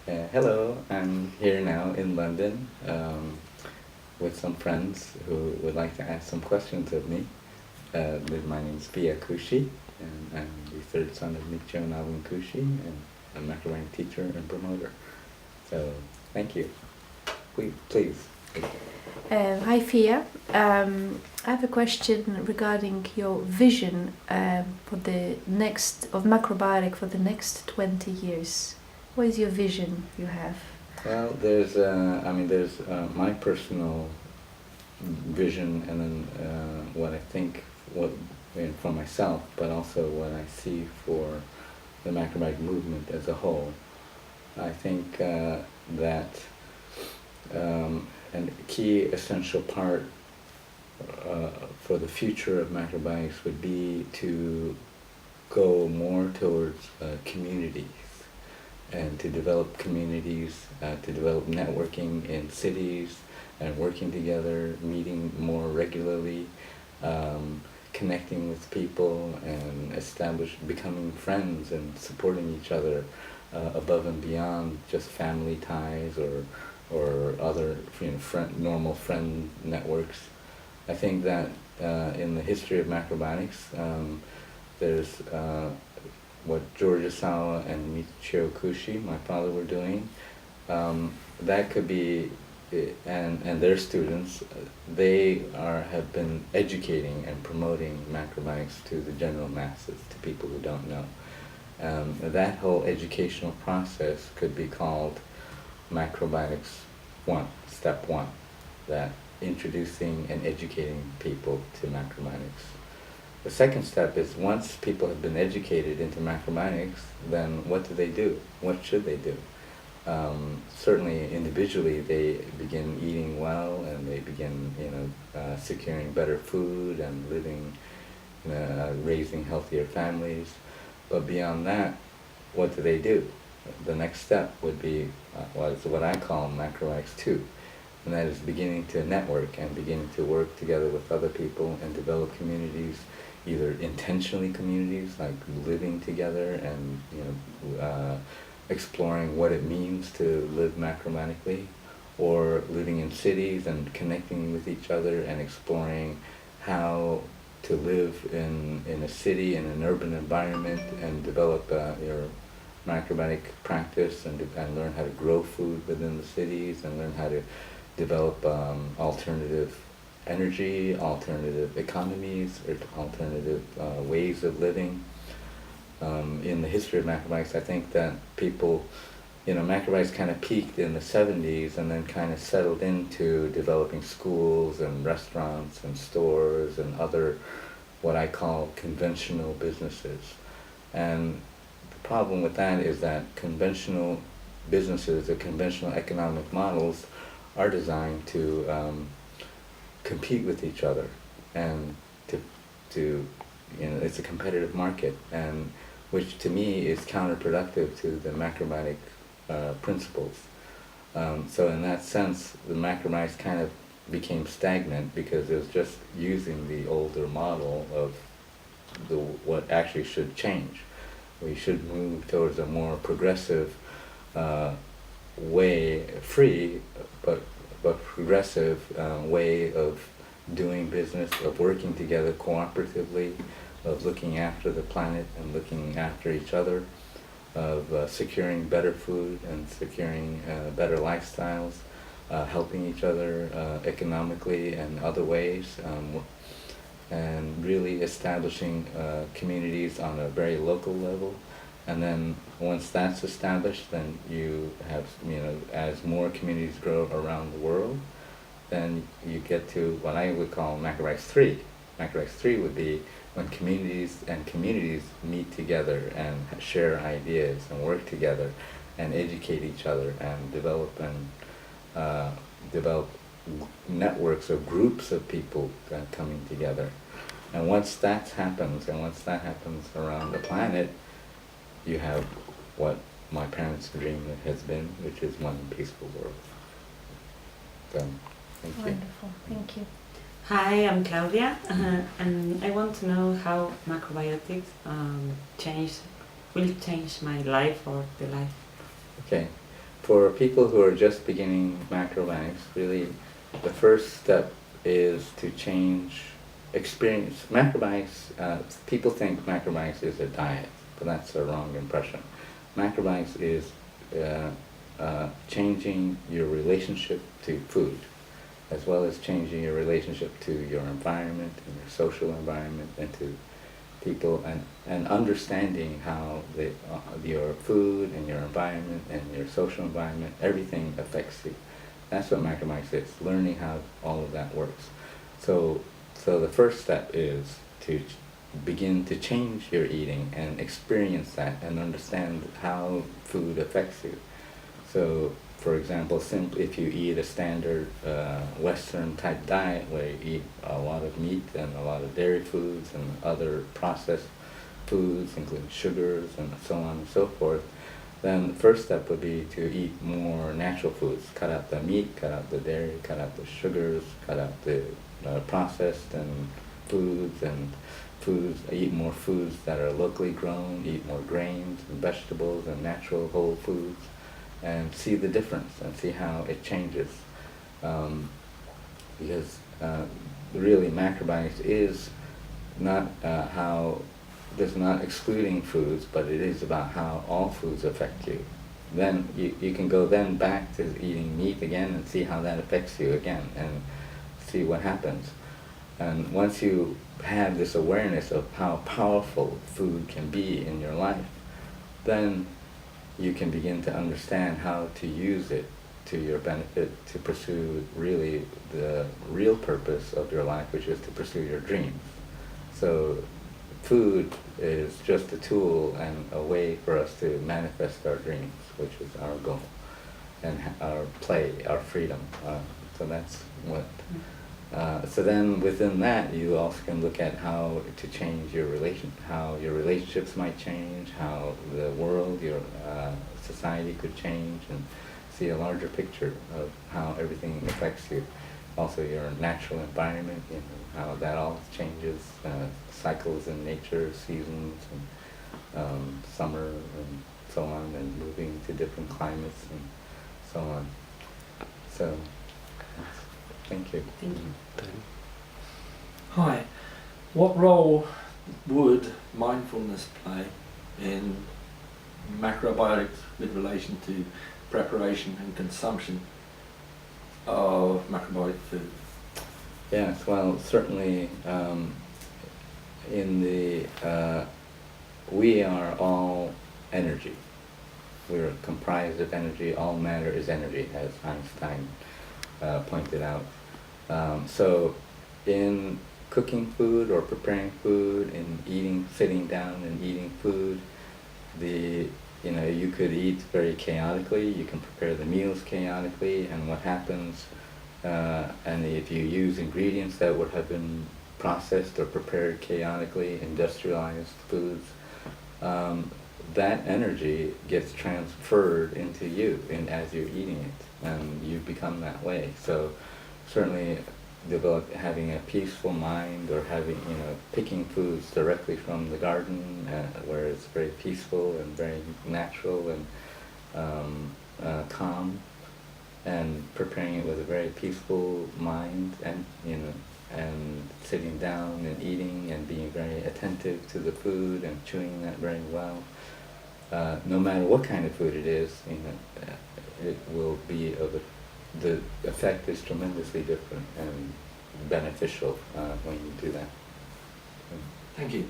Hello, I'm here now in London with some friends who would like to ask some questions of me. My name is Phiya Kushi, and I'm the third son of Micho and Alvin Kushi, and a Macrobiotic teacher and promoter. So, thank you. Please. Hi, Phiya. I have a question regarding your vision for the next of Macrobiotic for the next 20 years. What is your vision you have? Well, there's my personal vision, and then what I think, for myself, but also what I see for the Macrobiotic movement as a whole. I think that a key essential part for the future of macrobiotics would be to go more towards communities, and to develop communities, to develop networking in cities, and working together, meeting more regularly, connecting with people, and becoming friends and supporting each other above and beyond just family ties or other normal friend networks. I think that in the history of macrobiotics, there's what George Asawa and Michio Kushi, my father, were doing. That could be, and their students, they have been educating and promoting macrobiotics to the general masses, to people who don't know. That whole educational process could be called Macrobiotics 1, step 1, that introducing and educating people to macrobiotics. The second step is, once people have been educated into macrobiotics, then what do? What should they do? Certainly individually they begin eating well, and they begin securing better food and living, raising healthier families. But beyond that, what do? The next step would be what I call Macrobiotics 2, and that is beginning to network and beginning to work together with other people and develop communities, either intentionally communities, like living together and exploring what it means to live macrobiotically, or living in cities and connecting with each other and exploring how to live in a city, in an urban environment, and develop your macrobiotic practice, and learn how to grow food within the cities, and learn how to develop alternative energy, alternative economies, or alternative ways of living. In the history of macrobiotics, I think that people, macrobiotics kind of peaked in the 70s and then kind of settled into developing schools and restaurants and stores and other, what I call, conventional businesses. And the problem with that is that conventional businesses, or conventional economic models, are designed to compete with each other, and to it's a competitive market, and which to me is counterproductive to the macrobiotic principles. So in that sense, the macrobiotics kind of became stagnant, because it was just using the older model of what actually should change. We should move towards a more progressive way, free but progressive way of doing business, of working together cooperatively, of looking after the planet and looking after each other, of securing better food and securing better lifestyles, helping each other economically and other ways, and really establishing communities on a very local level. And then once that's established, then you have, as more communities grow around the world, then you get to what I would call Macrobiotics 3. Macrobiotics 3 would be when communities meet together and share ideas and work together and educate each other and develop networks of groups of people coming together. And once that happens, around the planet, you have what my parents' dream has been, which is one peaceful world. So, thank you. Wonderful, thank you. Hi, I'm Claudia, and I want to know how macrobiotics will change my life or the life. Okay. for people who are just beginning macrobiotics, really the first step is to change experience. Macrobiotics, people think macrobiotics is a diet, but that's a wrong impression. Macrobiotics is changing your relationship to food, as well as changing your relationship to your environment and your social environment and to people, and understanding how your food and your environment and your social environment, everything affects you. That's what macrobiotics is, learning how all of that works. So the first step is to begin to change your eating and experience that and understand how food affects you. So, for example, simply if you eat a standard Western type diet where you eat a lot of meat and a lot of dairy foods and other processed foods, including sugars and so on and so forth, then the first step would be to eat more natural foods. Cut out the meat, cut out the dairy, cut out the sugars, cut out the processed and foods, and eat more foods that are locally grown, eat more grains and vegetables and natural whole foods, and see the difference and see how it changes. Because really macrobiotics is not there's not excluding foods, but it is about how all foods affect you. Then you can go then back to eating meat again and see how that affects you again and see what happens. And once you have this awareness of how powerful food can be in your life, then you can begin to understand how to use it to your benefit to pursue really the real purpose of your life, which is to pursue your dreams. So food is just a tool and a way for us to manifest our dreams, which is our goal, and our play, our freedom. So that's what. So then within that, you also can look at how to change your how your relationships might change, how the world, your society could change, and see a larger picture of how everything affects you. Also your natural environment, how that all changes, cycles in nature, seasons, and summer and so on, and moving to different climates and so on. So, thank you. Thank you. Hi. What role would mindfulness play in macrobiotics with relation to preparation and consumption of macrobiotic food? Yes, well, certainly we are all energy. We're comprised of energy. All matter is energy, as Einstein pointed out. So in cooking food or preparing food, in sitting down and eating food, you could eat very chaotically, you can prepare the meals chaotically, and what happens, and if you use ingredients that would have been processed or prepared chaotically, industrialized foods, that energy gets transferred into you as you're eating it, and you become that way. So certainly having a peaceful mind, or picking foods directly from the garden, where it's very peaceful and very natural and calm, and preparing it with a very peaceful mind, and and sitting down and eating and being very attentive to the food and chewing that very well. No matter what kind of food it is, it will be the effect is tremendously different and beneficial when you do that. Thank you.